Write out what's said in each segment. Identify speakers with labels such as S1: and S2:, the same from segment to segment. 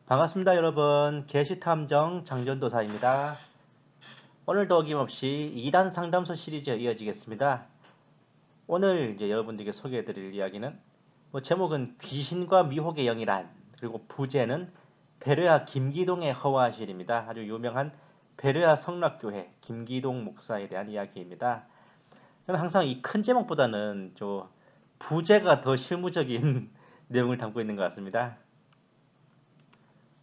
S1: 반갑습니다, 여러분. 계시탐정 장전도사입니다. 오늘도 어김없이 2단 상담소 시리즈 이어지겠습니다. 오늘 이제 여러분들께 소개해드릴 이야기는 제목은 귀신과 미혹의 영이란, 그리고 부제는 베레아 김기동의 허화실입니다. 아주 유명한 베레아 성락교회 김기동 목사에 대한 이야기입니다. 저는 항상 이 큰 제목보다는 부제가 더 실무적인 내용을 담고 있는 것 같습니다.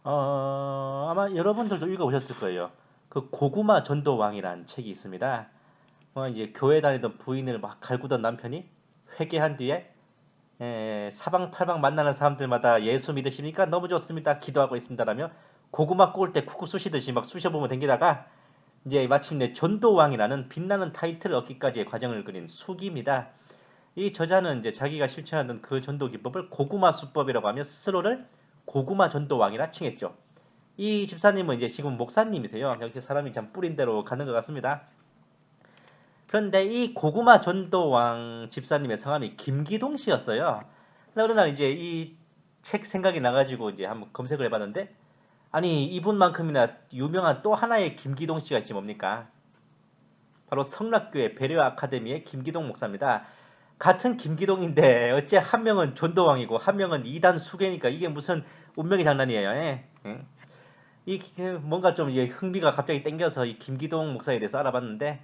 S1: 아마 여러분들도 읽어보셨을 거예요. 그 고구마 전도왕이라는 책이 있습니다. 이제 교회 다니던 부인을 막 갈구던 남편이 회개한 뒤에 사방팔방 만나는 사람들마다 예수 믿으십니까? 너무 좋습니다. 기도하고 있습니다라며 고구마 구울 때 쿡쿡 쑤시듯이 막 쑤셔보면 댕기다가 이제 마침내 전도왕이라는 빛나는 타이틀을 얻기까지의 과정을 그린 수기입니다. 이 저자는 이제 자기가 실천하던 그 전도 기법을 고구마 수법이라고 하며 스스로를 고구마 전도왕이라 칭했죠. 이 집사님은 이제 지금 목사님이세요. 역시 사람이 참 뿌린 대로 가는 것 같습니다. 그런데 이 고구마 전도왕 집사님의 성함이 김기동 씨였어요. 어느 날 이제 이 책 생각이 나가지고 이제 한번 검색을 해봤는데, 아니 이분만큼이나 유명한 또 하나의 김기동 씨가 있지 뭡니까? 바로 성락교회 배려 아카데미의 김기동 목사입니다. 같은 김기동인데 어째 한 명은 전도왕이고 한 명은 이단 수계니까 이게 무슨 운명의 장난이에요. 예? 이 뭔가 좀 흥미가 갑자기 땡겨서 이 김기동 목사에 대해서 알아봤는데,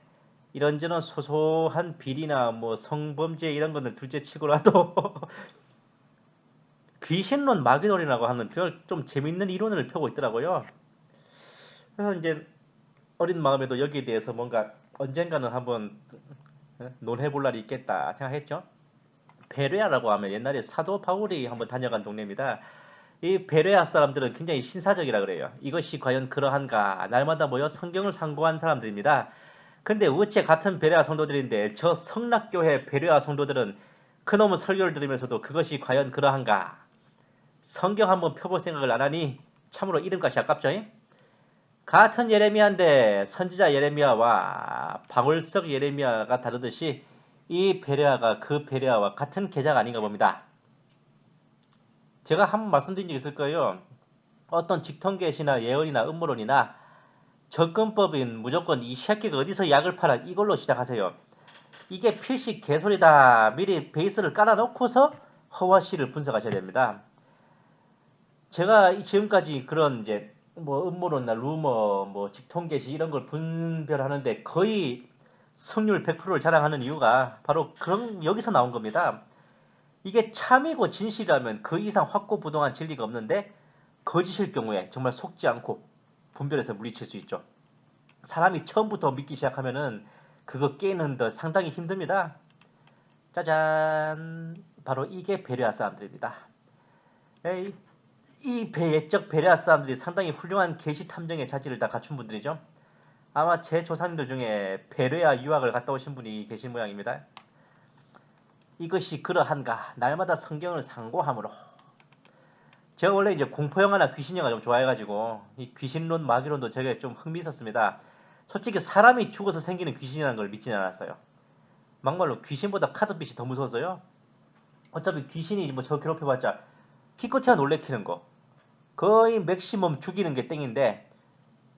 S1: 이런저런 소소한 비리나 뭐 성범죄 이런 거는 둘째치고라도 귀신론 마귀놀이라고 하는 별 좀 재밌는 이론을 펴고 있더라고요. 그래서 이제 어린 마음에도 여기에 대해서 뭔가 언젠가는 한번 논해볼 날이 있겠다 생각했죠. 베레아라고 하면 옛날에 사도 바울이 한번 다녀간 동네입니다. 이 베레아 사람들은 굉장히 신사적이라 그래요. 이것이 과연 그러한가? 날마다 모여 성경을 상고한 사람들입니다. 근데 어째 같은 베레아 성도들인데 저 성락교회 베레아 성도들은 그놈의 설교를 들으면서도 그것이 과연 그러한가? 성경 한번 펴볼 생각을 안 하니 참으로 이름값이 아깝죠? 같은 예레미야인데 선지자 예레미야와 방울석 예레미야가 다르듯이 이 베레아가 그 베레아와 같은 계자가 아닌가 봅니다. 제가 한번 말씀드린 적 있을 거예요. 어떤 직통계시나 예언이나 음모론이나 접근법인 무조건 이 새끼가 어디서 약을 팔아 이걸로 시작하세요. 이게 필시 개소리다. 미리 베이스를 깔아놓고서 허와씨를 분석하셔야 됩니다. 제가 지금까지 그런 이제 뭐 음모론이나 루머, 뭐 직통계시 이런 걸 분별하는데 거의 승률 100%를 자랑하는 이유가 바로 그런 여기서 나온 겁니다. 이게 참이고 진실이라면 그 이상 확고부동한 진리가 없는데 거짓일 경우에 정말 속지 않고 분별해서 물리칠 수 있죠. 사람이 처음부터 믿기 시작하면은 그거 깨는 더 상당히 힘듭니다. 짜잔, 바로 이게 베레아 사람들입니다. 이 외적 베레아 사람들이 상당히 훌륭한 계시 탐정의 자질을 다 갖춘 분들이죠. 아마 제 조상님들 중에 베레아 유학을 갔다 오신 분이 계신 모양입니다. 이것이 그러한가? 날마다 성경을 상고함으로. 제가 원래 이제 공포 영화나 귀신 영화 좀 좋아해가지고 이 귀신론, 마귀론도 제가 좀 흥미있었습니다. 솔직히 사람이 죽어서 생기는 귀신이라는 걸 믿지는 않았어요. 막말로 귀신보다 카드빛이 더 무서워서요. 어차피 귀신이 뭐 저 괴롭혀봤자 기껏해야 놀래키는 거. 거의 맥시멈 죽이는 게 땡인데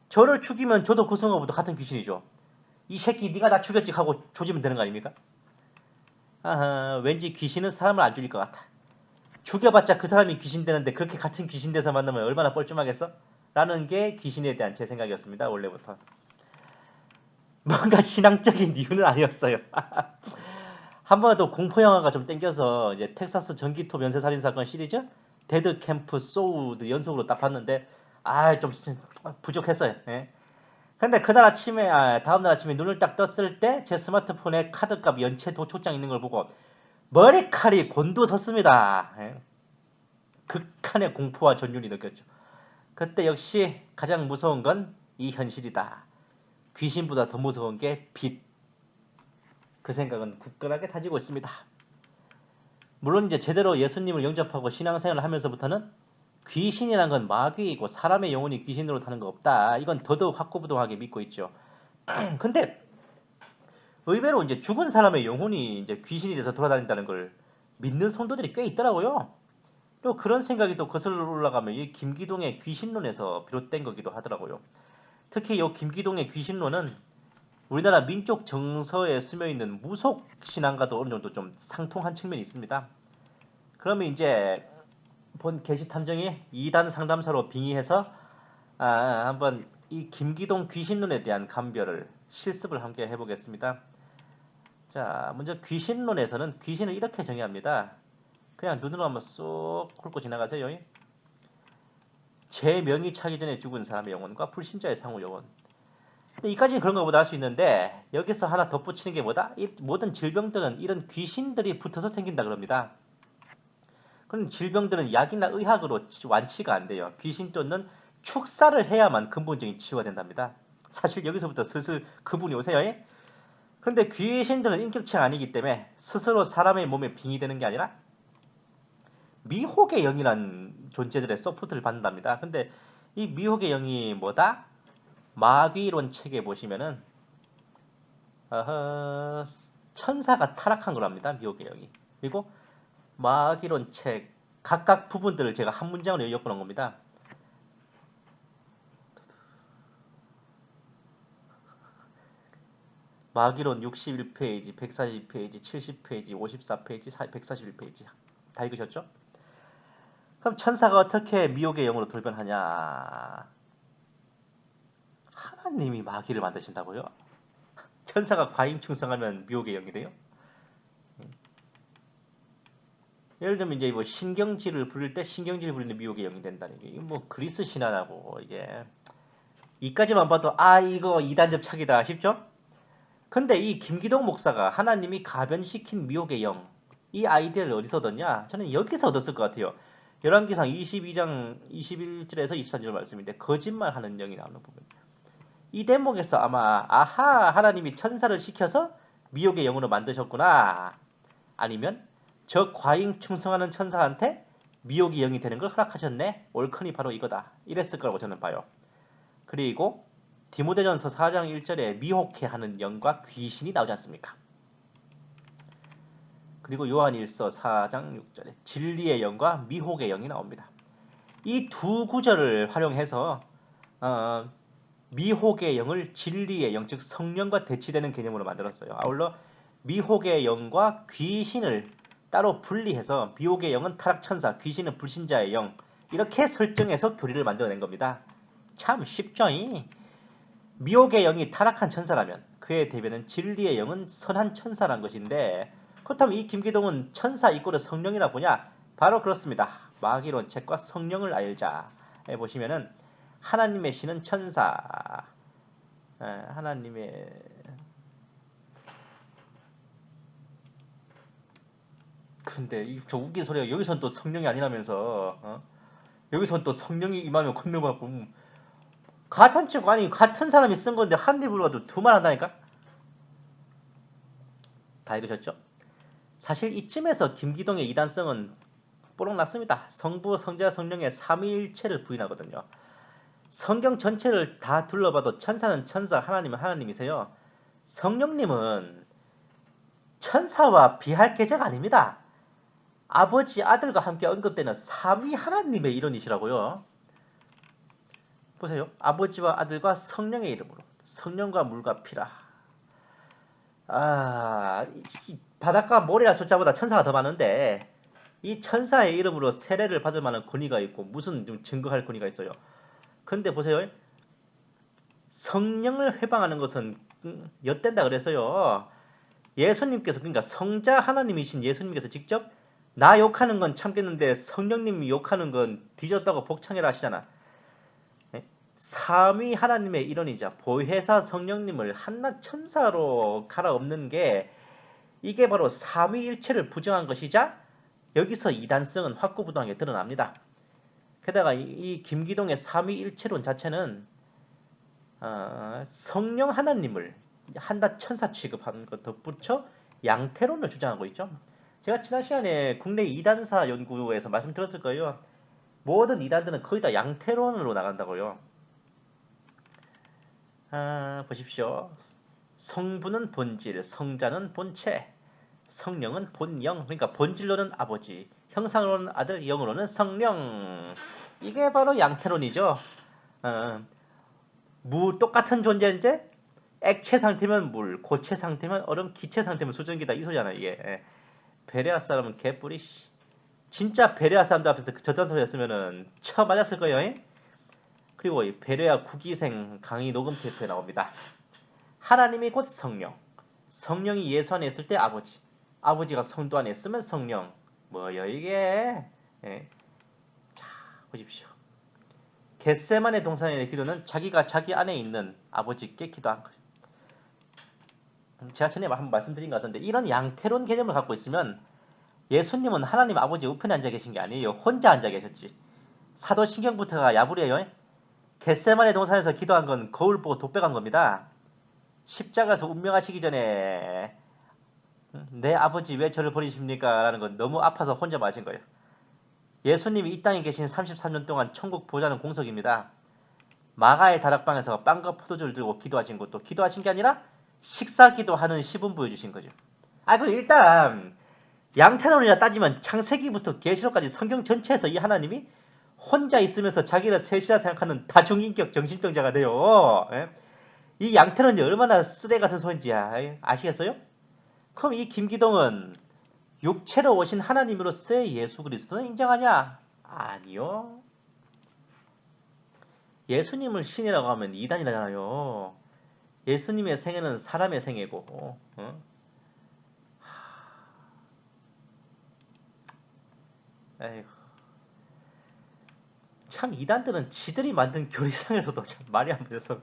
S1: 저를 죽이면 저도 그 순간부터 같은 귀신이죠. 이 새끼 네가 나 죽였지 하고 조지면 되는 거 아닙니까? 아하, 왠지 귀신은 사람을 안 죽일 것 같아. 죽여봤자 그 사람이 귀신 되는데 그렇게 같은 귀신 돼서 만나면 얼마나 뻘쭘하겠어? 라는 게 귀신에 대한 제 생각이었습니다. 원래부터. 뭔가 신앙적인 이유는 아니었어요. 한 번도 공포 영화가 좀 땡겨서 이제 텍사스 전기톱 연쇄살인 사건 시리즈 데드 캠프 소우드 연속으로 딱 봤는데 좀 부족했어요. 예. 근데 그날 아침에 다음날 아침에 눈을 딱 떴을 때 제 스마트폰에 카드값 연체 도초장 있는 걸 보고 머리칼이 곤두섰습니다. 예. 극한의 공포와 전율이 느꼈죠. 그때 역시 가장 무서운 건 이 현실이다. 귀신보다 더 무서운 게 빛. 그 생각은 굳건하게 다지고 있습니다. 물론 이제 제대로 예수님을 영접하고 신앙생활을 하면서부터는 귀신이란 건 마귀이고 사람의 영혼이 귀신으로 타는 거 없다. 이건 더더욱 확고부동하게 믿고 있죠. 근데 의외로 이제 죽은 사람의 영혼이 이제 귀신이 돼서 돌아다닌다는 걸 믿는 성도들이 꽤 있더라고요. 또 그런 생각이 또 거슬러 올라가면 이 김기동의 귀신론에서 비롯된 거기도 하더라고요. 특히 이 김기동의 귀신론은 우리나라 민족 정서에 스며 있는 무속 신앙과도 어느 정도 좀 상통한 측면이 있습니다. 그러면 이제 본 게시 탐정이 2단 상담사로 빙의해서 한번 이 김기동 귀신론에 대한 감별을 실습을 함께 해보겠습니다. 자, 먼저 귀신론에서는 귀신을 이렇게 정의합니다. 그냥 눈으로 한번 쏙 훑고 지나가세요. 제 명이 차기 전에 죽은 사람의 영혼과 불신자의 상호 영혼. 근데 이까지는 그런 것보다 할 수 있는데 여기서 하나 덧붙이는 게 뭐다? 이 모든 질병들은 이런 귀신들이 붙어서 생긴다 그럽니다. 그럼 질병들은 약이나 의학으로 완치가 안 돼요. 귀신 쫓는 축사를 해야만 근본적인 치유가 된답니다. 사실 여기서부터 슬슬 그분이 오세요. 그런데 귀신들은 인격체가 아니기 때문에 스스로 사람의 몸에 빙의되는 게 아니라 미혹의 영이란 존재들의 서포트를 받는답니다. 근데 이 미혹의 영이 뭐다? 마귀론 책에 보시면은 천사가 타락한 거랍니다. 미혹의 영이. 그리고 마귀론 책 각각 부분들을 제가 한 문장으로 엮어놓은 겁니다. 마귀론 61페이지, 140페이지, 70페이지, 54페이지, 141페이지 다 읽으셨죠? 그럼 천사가 어떻게 미혹의 영으로 돌변하냐? 하나님이 마귀를 만드신다고요? 천사가 과잉충성하면 미혹의 영이 돼요? 예를 들면 이제 뭐 신경질을 부릴 때 신경질을 부리는 미혹의 영이 된다는 게 뭐 그리스 신화라고 이게 이까지만 봐도 이거 이단접 착이다 싶죠? 근데 이 김기동 목사가 하나님이 가변시킨 미혹의 영, 이 아이디어를 어디서 얻었냐? 저는 여기서 얻었을 것 같아요. 열왕기상 22장 21절에서 23절 말씀인데 거짓말하는 영이 나오는 부분. 이 대목에서 아마 하나님이 천사를 시켜서 미혹의 영으로 만드셨구나. 아니면 저 과잉 충성하는 천사한테 미혹의 영이 되는 걸 허락하셨네. 옳거니 바로 이거다. 이랬을 거라고 저는 봐요. 그리고 디모데전서 4장 1절에 미혹해 하는 영과 귀신이 나오지 않습니까? 그리고 요한일서 4장 6절에 진리의 영과 미혹의 영이 나옵니다. 이 두 구절을 활용해서 미혹의 영을 진리의 영, 즉 성령과 대치되는 개념으로 만들었어요. 아울러 미혹의 영과 귀신을 따로 분리해서 미혹의 영은 타락천사, 귀신은 불신자의 영, 이렇게 설정해서 교리를 만들어낸 겁니다. 참 쉽죠? 미혹의 영이 타락한 천사라면 그의 대변은 진리의 영은 선한 천사란 것인데, 그렇다면 이 김기동은 천사 이꼬르 성령이라 보냐? 바로 그렇습니다. 마귀론 책과 성령을 알자에 보시면은 하나님의 신은 천사, 하나님의 근데 저 웃긴 소리가 여기선 또 성령이 아니라면서 여기선 또 성령이 임하면 건너받고 같은 책 아니 같은 사람이 쓴 건데 한 입으로 가도 두 말 한다니까? 다 읽으셨죠? 사실 이쯤에서 김기동의 이단성은 뽀록 났습니다. 성부, 성자, 성령의 삼위일체를 부인하거든요. 성경 전체를 다 둘러봐도 천사는 천사, 하나님은 하나님이세요. 성령님은 천사와 비할 계제가 아닙니다. 아버지, 아들과 함께 언급되는 삼위 하나님의 이론이시라고요. 보세요. 아버지와 아들과 성령의 이름으로. 성령과 물과 피라. 바닷가 모래와 숫자보다 천사가 더 많은데 이 천사의 이름으로 세례를 받을 만한 권위가 있고 무슨 좀 증거할 권위가 있어요. 근데 보세요. 성령을 회방하는 것은 엿된다 그랬어요. 예수님께서, 그러니까 성자 하나님이신 예수님께서 직접 나 욕하는 건 참겠는데 성령님이 욕하는 건 뒤졌다고 복창해라 하시잖아. 삼위 하나님의 일원이자 보혜사 성령님을 한낱 천사로 갈아엎는 게 이게 바로 삼위일체를 부정한 것이자 여기서 이단성은 확고부동하게 드러납니다. 게다가 이 김기동의 삼위일체론 자체는 성령 하나님을 한낱 천사 취급하는 것 덧붙여 양태론을 주장하고 있죠. 제가 지난 시간에 국내 이단사 연구에서 말씀드렸을 거예요. 모든 이단들은 거의 다 양태론으로 나간다고요. 보십시오. 성부는 본질, 성자는 본체, 성령은 본영, 그러니까 본질로는 아버지, 형상으로는 아들, 영으로는 성령. 이게 바로 양태론이죠. 어, 똑같은 존재인데 액체 상태면 물, 고체 상태면 얼음, 기체 상태면 수증기다 이 소리잖아 이게. 베레아 사람은 개뿌리. 진짜 베레아 사람들 앞에서 저딴 소리 했으면은 쳐 맞았을 거예요. 그리고 이 베레아 국기생 강의 녹음 테이프에 나옵니다. 하나님이 곧 성령, 성령이 예수 안에 있을 때 아버지, 아버지가 성도 안에 있으면 성령. 뭐여 이게? 예. 자 보십시오. 겟세마네 동산의 기도는 자기가 자기 안에 있는 아버지께 기도한 거예요. 제가 전에 한번 말씀드린 것 같은데 이런 양태론 개념을 갖고 있으면 예수님은 하나님 아버지 우편에 앉아 계신 게 아니에요. 혼자 앉아 계셨지. 사도신경부터가 야부려요. 겟세마네 동산에서 기도한 건 거울 보고 독백한 겁니다. 십자가에서 운명하시기 전에 내 아버지 왜 저를 버리십니까? 라는 건 너무 아파서 혼자 마신 거예요. 예수님이 이 땅에 계신 33년 동안 천국 보좌는 공석입니다. 마가의 다락방에서 빵과 포도주를 들고 기도하신 것도 기도하신 게 아니라 식사 기도하는 시분 보여주신 거죠. 그 일단 양태론이라 따지면 창세기부터 계시록까지 성경 전체에서 이 하나님이 혼자 있으면서 자기를 셋이라 생각하는 다중인격 정신병자가 돼요. 이 양태론이 얼마나 쓰레 같은 소인지 아시겠어요? 그럼 이 김기동은 육체로 오신 하나님으로서의 예수 그리스도는 인정하냐? 아니요. 예수님을 신이라고 하면 이단이라잖아요. 예수님의 생애는 사람의 생애고, 에이구. 참 이단들은 지들이 만든 교리상에서도 참 말이 안 되서.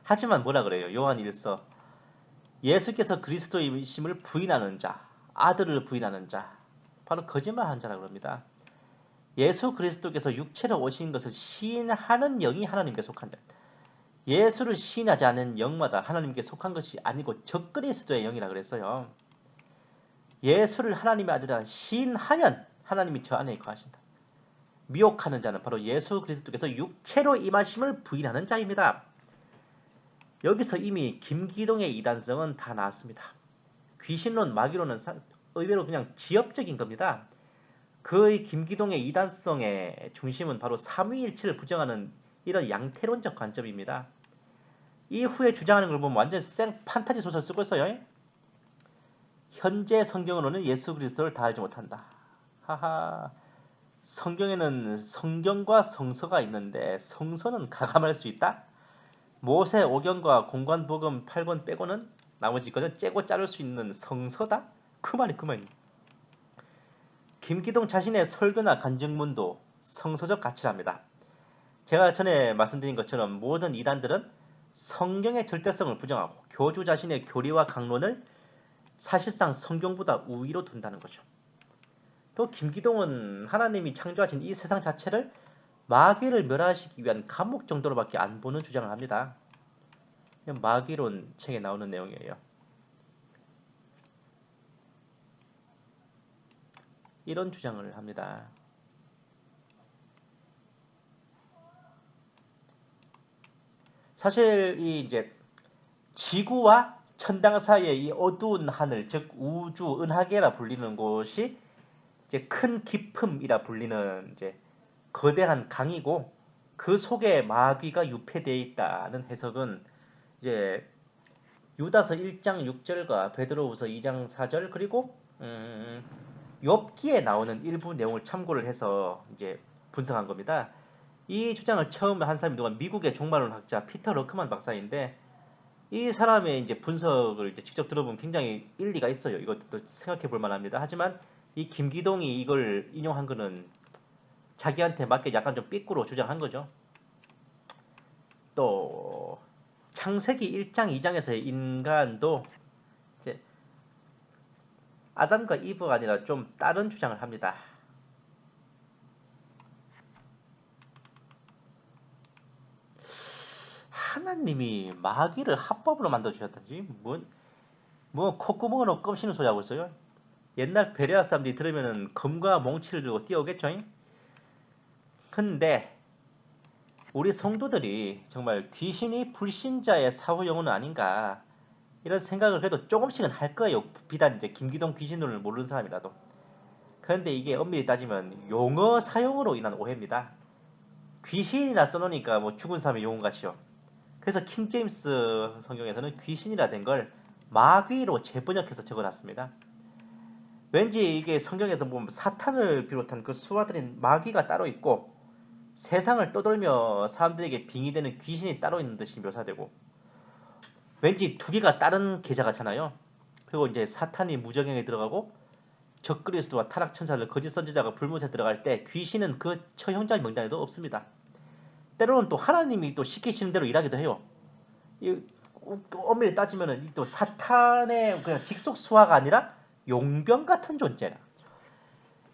S1: 하지만 뭐라 그래요? 요한 1서 예수께서 그리스도이심을 부인하는 자, 아들을 부인하는 자, 바로 거짓말하는 자라고 합니다. 예수 그리스도께서 육체로 오신 것을 시인하는 영이 하나님께 속한 자. 예수를 시인하지 않은 영마다 하나님께 속한 것이 아니고 적그리스도의 영이라 그랬어요. 예수를 하나님의 아들이라 시인하면 하나님이 저 안에 거하신다. 미혹하는 자는 바로 예수 그리스도께서 육체로 임하심을 부인하는 자입니다. 여기서 이미 김기동의 이단성은 다 나왔습니다. 귀신론, 마귀론은 의외로 그냥 지엽적인 겁니다. 그의 김기동의 이단성의 중심은 바로 삼위일체를 부정하는 이런 양태론적 관점입니다. 이후에 주장하는 걸 보면 완전 생 판타지 소설 쓰고 있어요. 현재 성경으로는 예수 그리스도를 다 알지 못한다. 하하. 성경에는 성경과 성서가 있는데 성서는 가감할 수 있다? 모세 5권과 공관복음 8권 빼고는 나머지 거는 째고 자를 수 있는 성서다? 그 말이. 김기동 자신의 설교나 간증문도 성서적 가치랍니다. 제가 전에 말씀드린 것처럼 모든 이단들은 성경의 절대성을 부정하고 교주 자신의 교리와 강론을 사실상 성경보다 우위로 둔다는 거죠. 또 김기동은 하나님이 창조하신 이 세상 자체를 마귀를 멸하시기 위한 감옥 정도로밖에 안 보는 주장을 합니다. 마귀론 책에 나오는 내용이에요. 이런 주장을 합니다. 사실 이 이제 지구와 천당 사이의 이 어두운 하늘, 즉 우주 은하계라 불리는 곳이 이제 큰 깊음이라 불리는 이제 거대한 강이고 그 속에 마귀가 유폐되어 있다는 해석은 이제 유다서 1장 6절과 베드로후서 2장 4절 그리고 욥기에 나오는 일부 내용을 참고를 해서 이제 분석한 겁니다. 이 주장을 처음 한 사람이 누가 미국의 종말론 학자 피터 러크만 박사인데 이 사람의 이제 분석을 이제 직접 들어보면 굉장히 일리가 있어요. 이것도 생각해 볼 만합니다. 하지만 이 김기동이 이걸 인용한 거는 자기한테 맞게 약간 좀 삐꾸로 주장한 거죠. 또 창세기 1장 2장에서의 인간도 이제 아담과 이브가 아니라 좀 다른 주장을 합니다. 하나님이 마귀를 합법으로 만들어 주셨다지 뭐 콧구멍으로 껌 씌는 소리 하고 있어요. 옛날 베레아 사람들이 들으면은 검과 몽치를 들고 뛰어오겠죠. 근데 우리 성도들이 정말 귀신이 불신자의 사후 영혼은 아닌가 이런 생각을 그래도 조금씩은 할 거예요. 비단 이제 김기동 귀신론을 모르는 사람이라도. 그런데 이게 엄밀히 따지면 용어 사용으로 인한 오해입니다. 귀신이라 써놓으니까 뭐 죽은 사람의 영혼 같이요. 그래서 킹 제임스 성경에서는 귀신이라 된 걸 마귀로 재번역해서 적어놨습니다. 왠지 이게 성경에서 보면 사탄을 비롯한 그 수하들인 마귀가 따로 있고 세상을 떠돌며 사람들에게 빙의되는 귀신이 따로 있는 듯이 묘사되고 왠지 두 개가 다른 계좌 같잖아요. 그리고 이제 사탄이 무저갱에 들어가고 적그리스도와 타락천사를 거짓 선지자가 불못에 들어갈 때 귀신은 그 처형장 명단에도 없습니다. 때로는 또 하나님이 또 시키시는 대로 일하기도 해요. 엄밀히 따지면은 또 사탄의 그냥 직속 수하가 아니라 용병 같은 존재라.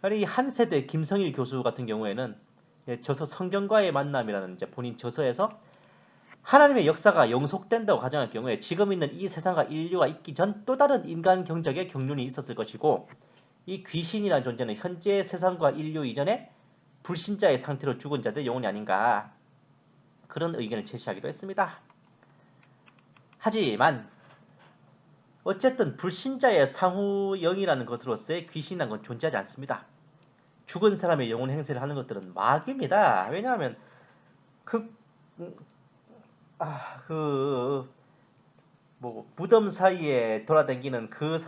S1: 아니 한 세대 김성일 교수 같은 경우에는 저서 성경과의 만남이라는 이제 본인 저서에서 하나님의 역사가 영속된다고 가정할 경우에 지금 있는 이 세상과 인류가 있기 전 또 다른 인간 경적의 경륜이 있었을 것이고 이 귀신이라는 존재는 현재 세상과 인류 이전에 불신자의 상태로 죽은 자들의 영혼이 아닌가 그런 의견을 제시하기도 했습니다. 하지만 어쨌든 불신자의 상후 영이라는 것으로서의 귀신이라는 건 존재하지 않습니다. 죽은 사람의 영혼 행세를 하는 것들은 마귀입니다. 왜냐하면 그 무덤 사이에 돌아다니는 그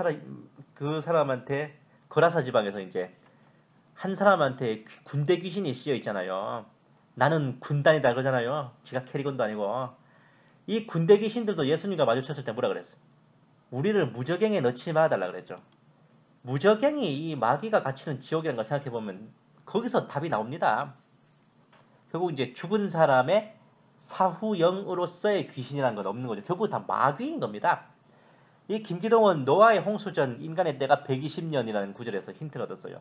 S1: 사람한테 거라사 지방에서 이제 한 사람한테 군대 귀신이 씌여 있잖아요. 나는 군단이다 그러잖아요. 지가 캐리건도 아니고. 이 군대 귀신들도 예수님과 마주쳤을 때 뭐라 그랬어요? 우리를 무저갱에 넣지 말아달라 그랬죠. 무저갱이 이 마귀가 갇히는 지옥이라는 걸 생각해보면 거기서 답이 나옵니다. 결국 이제 죽은 사람의 사후영으로서의 귀신이라는 건 없는 거죠. 결국 다 마귀인 겁니다. 이 김기동은 노아의 홍수 전 인간의 때가 120년이라는 구절에서 힌트를 얻었어요.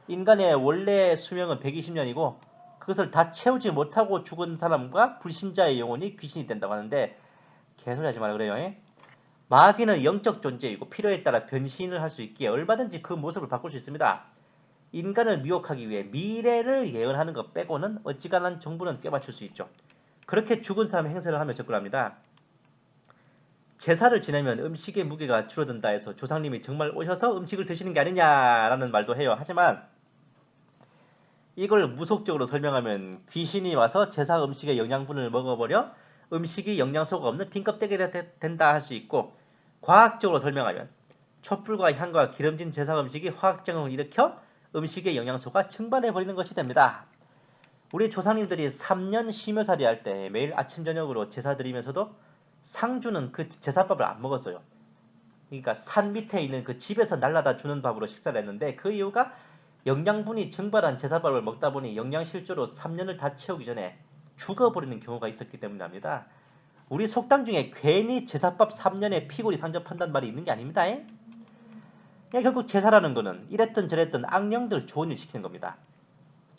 S1: 인간의 원래 수명은 120년이고 그것을 다 채우지 못하고 죽은 사람과 불신자의 영혼이 귀신이 된다고 하는데 개소리 하지 말라 그래요. 마귀는 영적 존재이고 필요에 따라 변신을 할 수 있기에 얼마든지 그 모습을 바꿀 수 있습니다. 인간을 미혹하기 위해 미래를 예언하는 것 빼고는 어지간한 정보는 꿰맞출 수 있죠. 그렇게 죽은 사람의 행세를 하며 접근합니다. 제사를 지내면 음식의 무게가 줄어든다 해서 조상님이 정말 오셔서 음식을 드시는 게 아니냐라는 말도 해요. 하지만 이걸 무속적으로 설명하면 귀신이 와서 제사 음식의 영양분을 먹어버려 음식이 영양소가 없는 빈껍데기가 된다 할 수 있고 과학적으로 설명하면 촛불과 향과 기름진 제사 음식이 화학작용을 일으켜 음식의 영양소가 증발해버리는 것이 됩니다. 우리 조상님들이 3년 심여살이 할 때 매일 아침 저녁으로 제사 드리면서도 상주는 그 제사밥을 안 먹었어요. 그러니까 산 밑에 있는 그 집에서 날라다 주는 밥으로 식사를 했는데 그 이유가 영양분이 증발한 제사밥을 먹다 보니 영양실조로 3년을 다 채우기 전에 죽어버리는 경우가 있었기 때문입니다. 우리 속담 중에 괜히 제사밥 3년에 피골이 상접한다는 말이 있는 게 아닙니다. 결국 제사라는 거는 이랬든 저랬든 악령들 좋은 일 시키는 겁니다.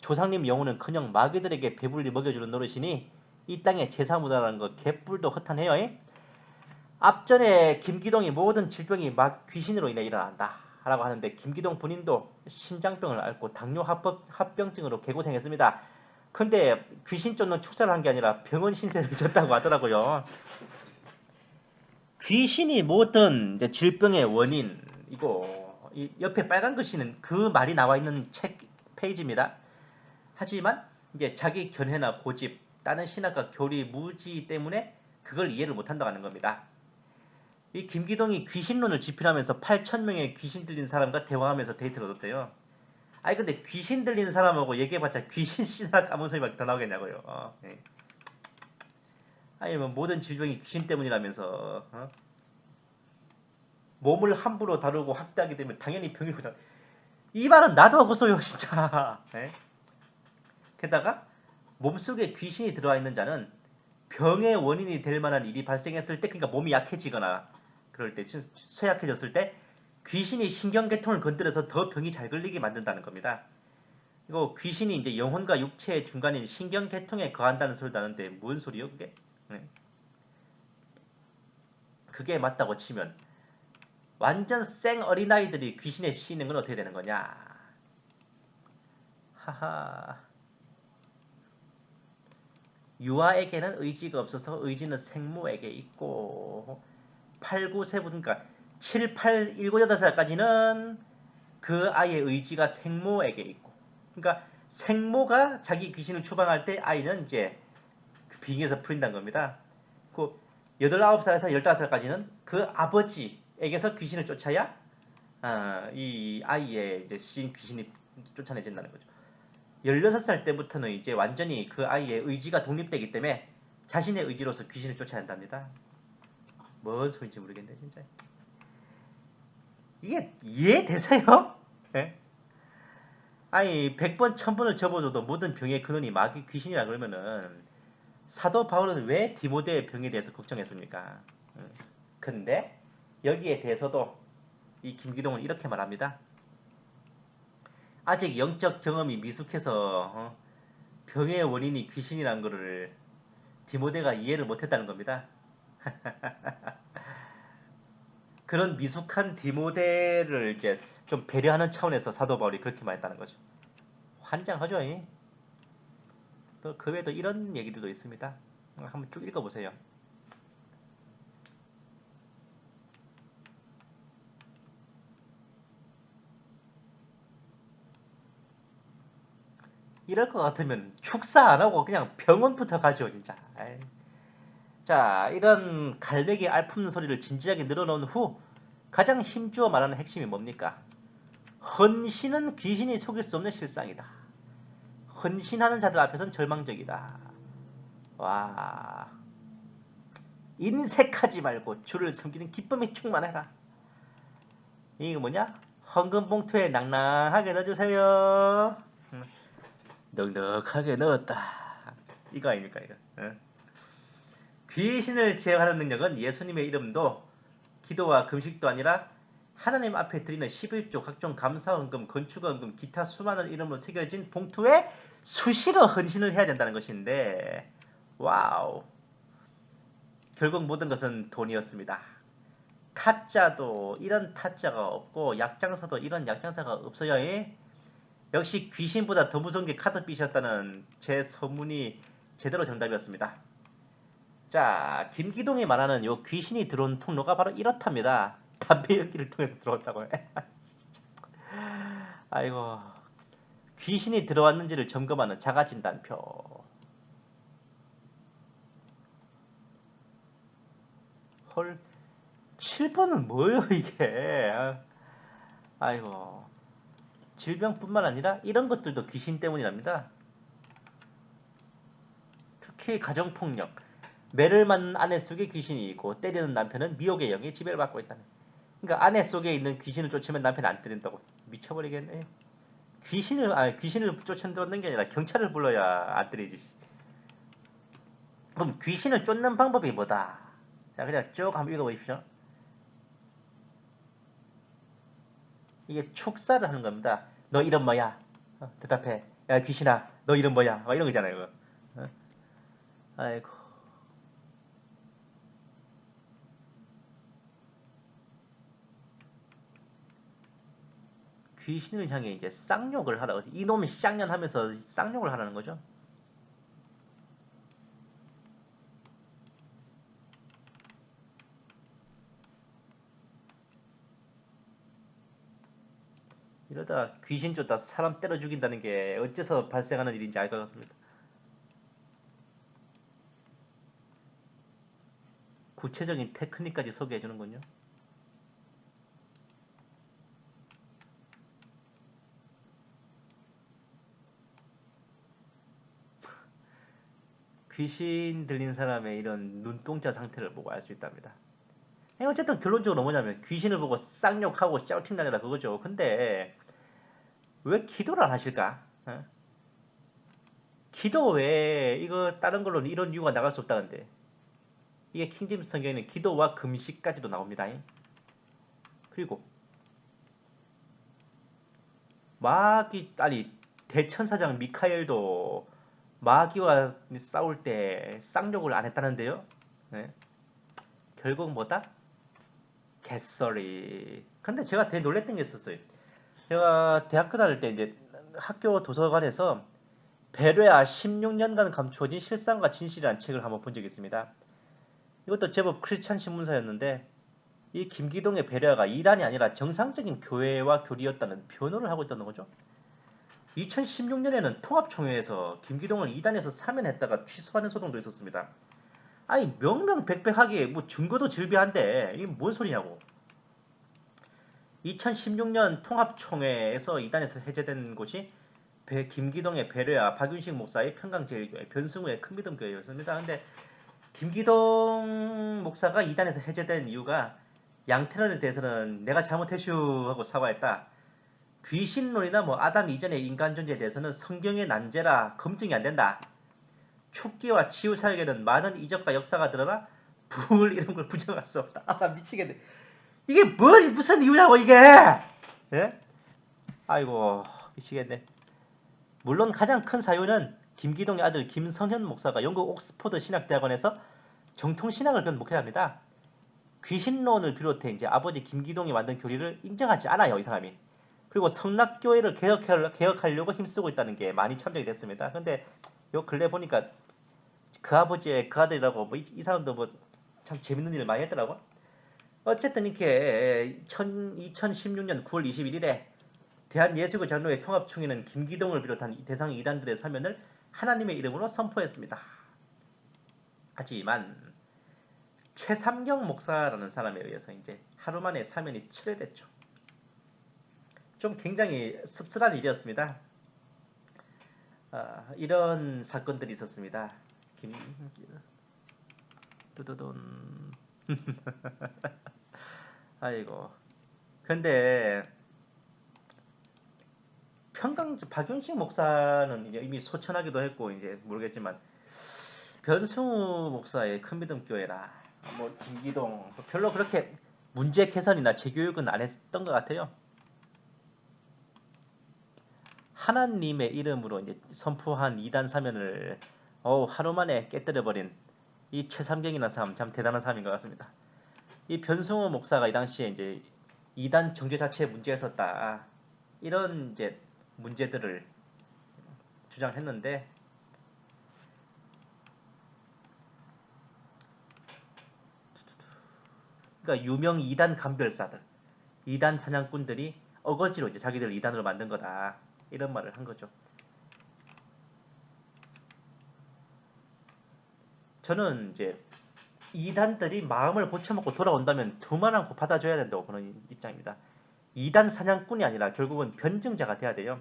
S1: 조상님 영혼은커녕 마귀들에게 배불리 먹여주는 노릇이니 이 땅에 제사 무다라는 거 개뿔도 허탄해요. 앞전에 김기동이 모든 질병이 귀신으로 인해 일어난다 라고 하는데 김기동 본인도 신장병을 앓고 당뇨 합병증으로 개고생했습니다. 근데 귀신 쫓는 축사를 한 게 아니라 병원 신세를 졌다고 하더라고요. 귀신이 모든 질병의 원인이고 옆에 빨간 글씨는 그 말이 나와 있는 책 페이지입니다. 하지만 이제 자기 견해나 고집, 다른 신학과 교리 무지 때문에 그걸 이해를 못한다는 겁니다. 이 김기동이 귀신론을 집필하면서 8,000명의 귀신 들린 사람과 대화하면서 데이트를 얻었대요. 아니 근데 귀신 들리는 사람하고 얘기해봤자 귀신 신학 까문소리밖에 더 나오겠냐고요. 네. 아니 뭐 모든 질병이 귀신 때문이라면서 몸을 함부로 다루고 학대하게 되면 당연히 병이 오다. 이 말은 나도 하고 써요 진짜. 네? 게다가 몸속에 귀신이 들어와 있는 자는 병의 원인이 될 만한 일이 발생했을 때, 그러니까 몸이 약해지거나 그럴 때, 쇠약해졌을 때 귀신이 신경계통을 건드려서 더 병이 잘 걸리게 만든다는 겁니다. 이거 귀신이 이제 영혼과 육체의 중간인 신경계통에 거한다는 소리도 하는데 뭔 소리요 그게? 네. 그게 맞다고 치면 완전 생 어린아이들이 귀신에 씌이는 건 어떻게 되는 거냐? 하하. 유아에게는 의지가 없어서 의지는 생모에게 있고 8, 9, 세부 그러니까 7, 8, 7, 8살까지는 그 아이의 의지가 생모에게 있고 그러니까 생모가 자기 귀신을 추방할 때 아이는 이제 빙에서 풀린다는 겁니다. 그 8, 9살에서 15살까지는 그 아버지에게서 귀신을 쫓아야 이 아이의 이제 귀신이 쫓아내진다는 거죠. 16살 때부터는 이제 완전히 그 아이의 의지가 독립되기 때문에 자신의 의지로서 귀신을 쫓아야 한답니다. 뭔 소리인지 모르겠네 진짜. 이게 이해되세요? 네? 아니 100번 1000번을 접어줘도 모든 병의 근원이 마귀 귀신이라 그러면은 사도 바울은 왜 디모데의 병에 대해서 걱정했습니까? 근데 여기에 대해서도 이 김기동은 이렇게 말합니다. 아직 영적 경험이 미숙해서 병의 원인이 귀신이라는 것을 디모데가 이해를 못했다는 겁니다. 그런 미숙한 디모데를 이제 좀 배려하는 차원에서 사도 바울이 그렇게 말했다는 거죠. 환장하죠. 또 그 외에도 이런 얘기들도 있습니다. 한번 쭉 읽어보세요. 이럴 것 같으면 축사 안 하고 그냥 병원부터 가죠 진짜. 자, 이런 갈매기 알품는 소리를 진지하게 늘어놓은 후 가장 힘주어 말하는 핵심이 뭡니까? 헌신은 귀신이 속일 수 없는 실상이다. 헌신하는 자들 앞에서는 절망적이다. 와, 인색하지 말고 주를 섬기는 기쁨이 충만해라. 이게 뭐냐? 헌금 봉투에 낭낭하게 넣어주세요. 넉넉하게 넣었다. 이거 아닙니까 이거? 귀신을 제어하는 능력은 예수님의 이름도 기도와 금식도 아니라 하나님 앞에 드리는 11조 각종 감사헌금, 건축헌금, 기타 수많은 이름으로 새겨진 봉투에 수시로 헌신을 해야 된다는 것인데 와우. 결국 모든 것은 돈이었습니다. 타짜도 이런 타짜가 없고 약장사도 이런 약장사가 없어요. 역시 귀신보다 더 무서운 게 카드빚이었다는 제 소문이 제대로 정답이었습니다. 자, 김기동이 말하는 요 귀신이 들어온 통로가 바로 이렇답니다. 담배 연기를 통해서 들어왔다고요. 아이고, 귀신이 들어왔는지를 점검하는 자가진단표. 헐, 7번은 뭐예요 이게? 아이고, 질병뿐만 아니라 이런 것들도 귀신 때문이랍니다. 특히 가정폭력. 매를 맞는 아내 속에 귀신이 있고 때리는 남편은 미혹의 영에 지배를 받고 있다는. 그러니까 아내 속에 있는 귀신을 쫓으면 남편 안 때린다고. 미쳐버리겠네. 귀신을 쫓아내는 게 아니라 경찰을 불러야 안 때리지. 그럼 귀신을 쫓는 방법이 뭐다? 자, 그냥 쭉 한번 읽어보십시오. 이게 축사를 하는 겁니다. 너 이름 뭐야? 대답해. 야 귀신아, 너 이름 뭐야? 이런 거잖아요. 이거. 아이고. 귀신을 향해 이제 쌍욕을 하라. 이놈 쌍년하면서 쌍욕을 하라는 거죠. 이러다 귀신 쫓다 사람 때려 죽인다는 게 어째서 발생하는 일인지 알 것 같습니다. 구체적인 테크닉까지 소개해 주는군요. 귀신 들린 사람의 이런 눈동자 상태를 보고 알 수 있답니다. 어쨌든 결론적으로 뭐냐면 귀신을 보고 쌍욕하고 샤우팅 나게라 그거죠. 근데 왜 기도를 안 하실까? 기도 외에 이거 다른 걸로는 이런 이유가 나갈 수 없다는데 이게 킹제임스 성경에는 기도와 금식까지도 나옵니다. 그리고 마귀 아니 대천사장 미카엘도 마귀와 싸울 때 쌍욕을 안 했다는데요. 네? 결국 뭐다? 개소리. 근데 제가 되게 놀랬던 게 있었어요. 제가 대학교 다닐 때 이제 학교 도서관에서 베레아 16년간 감추어진 실상과 진실이라는 책을 한번 본 적이 있습니다. 이것도 제법 크리스찬 신문사였는데 이 김기동의 배려가 이단이 아니라 정상적인 교회와 교리였다는 변호를 하고 있다는 거죠. 2016년에는 통합총회에서 김기동을 이단에서 사면했다가 취소하는 소동도 있었습니다. 아니 명명백백하게 뭐 증거도 질비한데 이게 뭔 소리냐고. 2016년 통합총회에서 이단에서 해제된 곳이 김기동의 배려야 박윤식 목사의 평강제일교회, 변승우의 큰믿음교회였습니다. 근데 김기동 목사가 이단에서 해제된 이유가 양태론에 대해서는 내가 잘못했슈 하고 사과했다. 귀신론이나 뭐 아담 이전의 인간 존재에 대해서는 성경의 난제라 검증이 안 된다. 축기와 치유 사역에는 많은 이적과 역사가 드러나 부흥을 이런 걸 부정할 수 없다. 아 미치겠네. 이게 무슨 이유냐고 이게. 예? 아이고 미치겠네. 물론 가장 큰 사유는 김기동의 아들 김성현 목사가 영국 옥스퍼드 신학대학원에서 정통 신학을 배운 목회자입니다. 귀신론을 비롯해 이제 아버지 김기동이 만든 교리를 인정하지 않아요, 이 사람이. 그리고 성락교회를 개혁하려고 힘쓰고 있다는 게 많이 참작이 됐습니다. 근데 요 근래 보니까 그 아버지의 그 아들이라고 뭐 이 사람도 뭐 참 재밌는 일을 많이 했더라고. 어쨌든 이렇게 2016년 9월 21일에 대한예수교 장로회 통합총회는 김기동을 비롯한 대상 이단들의 사면을 하나님의 이름으로 선포했습니다. 하지만 최삼경 목사라는 사람에 의해서 이제 하루 만에 사면이 철회됐죠. 좀 굉장히 씁쓸한 일이었습니다. 이런 사건들이 있었습니다. 두두둔. 아이고. 근데 박윤식 목사는 이제 이미 소천하기도 했고 이제 모르겠지만 변승우 목사의 큰믿음교회라 뭐 김기동 별로 그렇게 문제 개선이나 재교육은 안 했던 것 같아요. 하나님의 이름으로 이제 선포한 이단 사면을 하루 만에 깨뜨려버린 이 최삼경이라는 사람 참 대단한 사람인 것 같습니다. 이 변승호 목사가 이 당시에 이제 이단 정죄 자체에 문제가 있었다 이런 이제 문제들을 주장했는데 그러니까 유명 이단 감별사들, 이단 사냥꾼들이 어거지로 이제 자기들 이단으로 만든 거다 이런 말을 한 거죠. 저는 이제 이단들이 마음을 고쳐먹고 돌아온다면 두말 않고 받아줘야 된다고 보는 입장입니다. 이단 사냥꾼이 아니라 결국은 변증자가 돼야 돼요.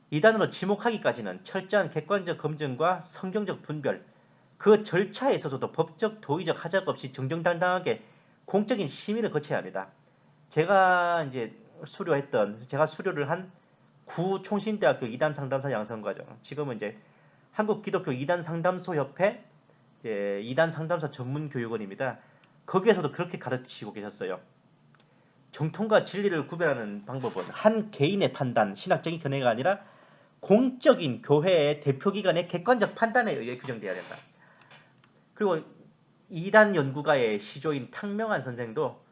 S1: 이단으로 지목하기까지는 철저한 객관적 검증과 성경적 분별, 그 절차에 있어서도 법적, 도의적 하자가 없이 정정당당하게 공적인 심의를 거쳐야 합니다. 제가 수료를 한 구총신대학교 이단 상담사 양성과정, 지금은 이제 한국 기독교 이단 상담소 협회 이단 상담사 전문 교육원입니다. 거기에서도 그렇게 가르치고 계셨어요. 정통과 진리를 구별하는 방법은 한 개인의 판단, 신학적인 견해가 아니라 공적인 교회의 대표기관의 객관적 판단에 의해 규정되어야 된다. 그리고 이단 연구가의 시조인 탕명한 선생도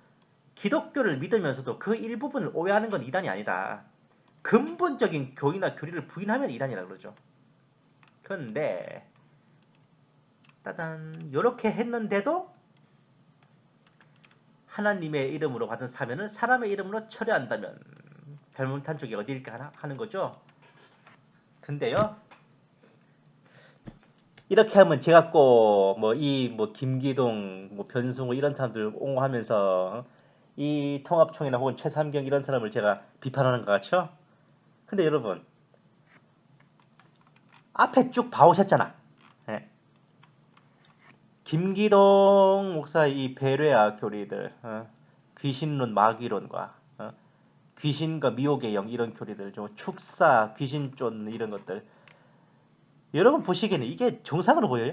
S1: 기독교를 믿으면서도 그 일부분을 오해하는 건 이단이 아니다. 근본적인 교리나 교리를 부인하면 이단이라고 그러죠. 그런데 따단 이렇게 했는데도 하나님의 이름으로 받은 사면을 사람의 이름으로 처리한다면 잘못한 쪽이 어디일까 하는 거죠. 근데요, 이렇게 하면 제가 꼭 김기동, 변승우 이런 사람들 옹호하면서 이 통합총회나 혹은 최삼경 이런 사람을 제가 비판하는 것 같죠? 근데 여러분 앞에 쭉 봐오셨잖아. 네. 김기동 목사의 이 배려야 교리들, 귀신론, 마귀론과 귀신과 미혹의 영 이런 교리들, 좀 축사, 귀신존 이런 것들. 여러분 보시기에는 이게 정상으로 보여요?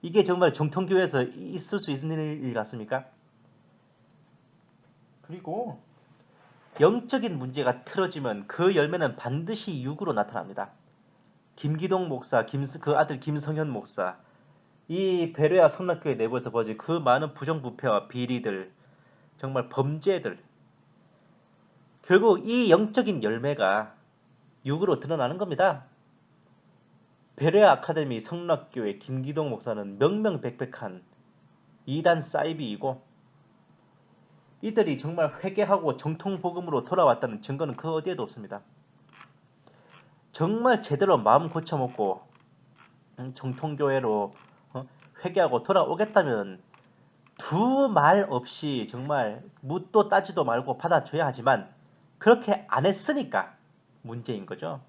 S1: 이게 정말 정통교회에서 있을 수 있는 일 같습니까? 그리고 영적인 문제가 틀어지면 그 열매는 반드시 육으로 나타납니다. 김기동 목사, 그 아들 김성현 목사, 이 베레아 성락교회 내부에서 벌어진 그 많은 부정부패와 비리들, 정말 범죄들, 결국 이 영적인 열매가 육으로 드러나는 겁니다. 베레아 아카데미 성락교회 김기동 목사는 명명백백한 이단 사이비이고 이들이 정말 회개하고 정통복음으로 돌아왔다는 증거는 그 어디에도 없습니다. 정말 제대로 마음 고쳐먹고 정통교회로 회개하고 돌아오겠다면 두 말 없이 정말 묻도 따지도 말고 받아줘야 하지만 그렇게 안 했으니까 문제인 거죠.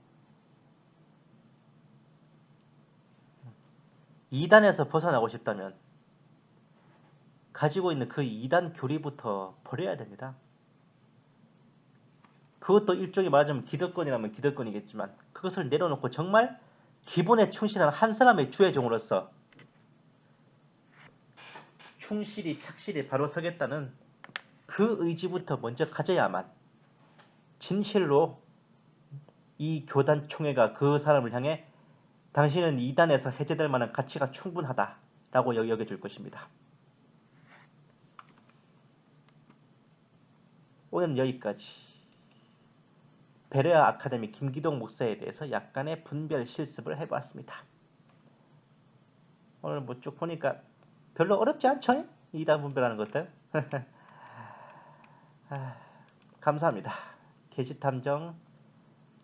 S1: 이단에서 벗어나고 싶다면 가지고 있는 그 이단 교리부터 버려야 됩니다. 그것도 일종의 말하자면 기득권이라면 기득권이겠지만 그것을 내려놓고 정말 기본에 충실한 한 사람의 주의 종으로서 충실히 착실히 바로 서겠다는 그 의지부터 먼저 가져야만 진실로 이 교단 총회가 그 사람을 향해 당신은 이단에서 해제될 만한 가치가 충분하다라고 여겨줄 것입니다. 오늘은 여기까지. 베레아 아카데미 김기동 목사에 대해서 약간의 분별 실습을 해보았습니다. 오늘 뭐 쭉 보니까 별로 어렵지 않죠? 이단 분별하는 것들. 감사합니다. 게시탐정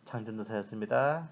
S1: 장준도사였습니다.